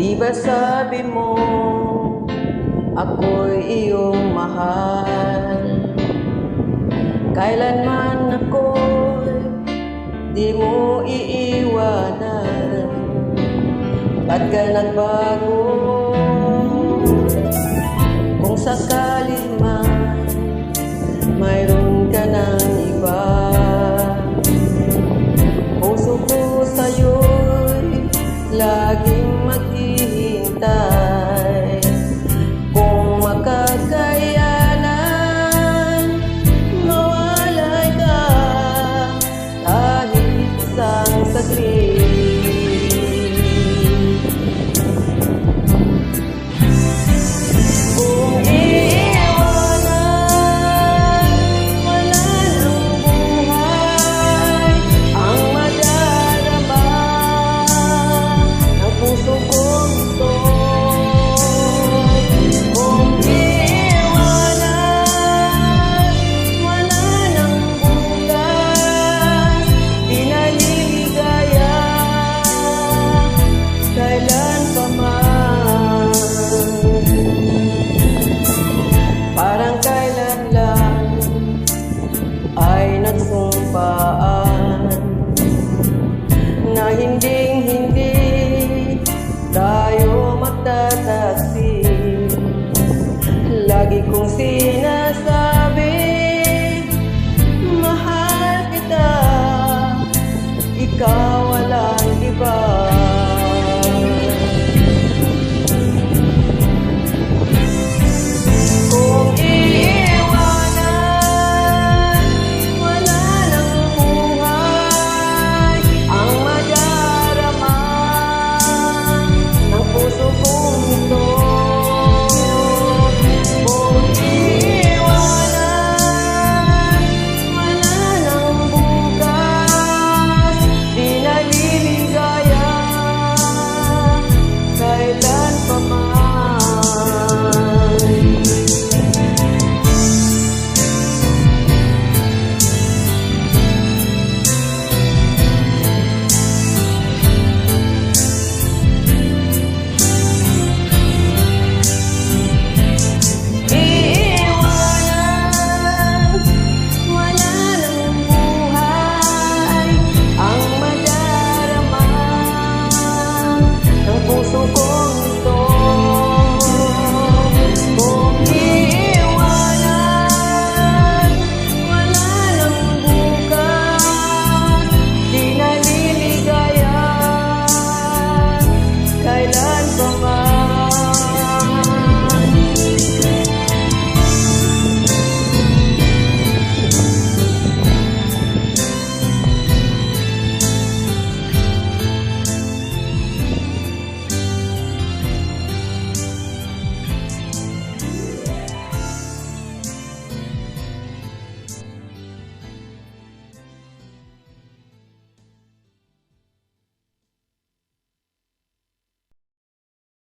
Di ba sabi mo ako'y iyong mahal? Kailanman ako'y di mo iiwanan. Ba't ka nagbago? Kung sakali man mayroon ka ng iba, puso ko sa'yo'y laging maghihintay. Kung makakayanan, mawalay ka kahit isang saglit. Kung iiwanan, wala ng buhay ang madarama ng puso kong ito. Kung iiwanan, wala ng bukas, di naliligaya kailan pa man. Parang kailan lang ay nagsumpaan na hinding-hindi tayo magtataksi. Lagi kong sinasabi, mahal kita, ikaw walang iba.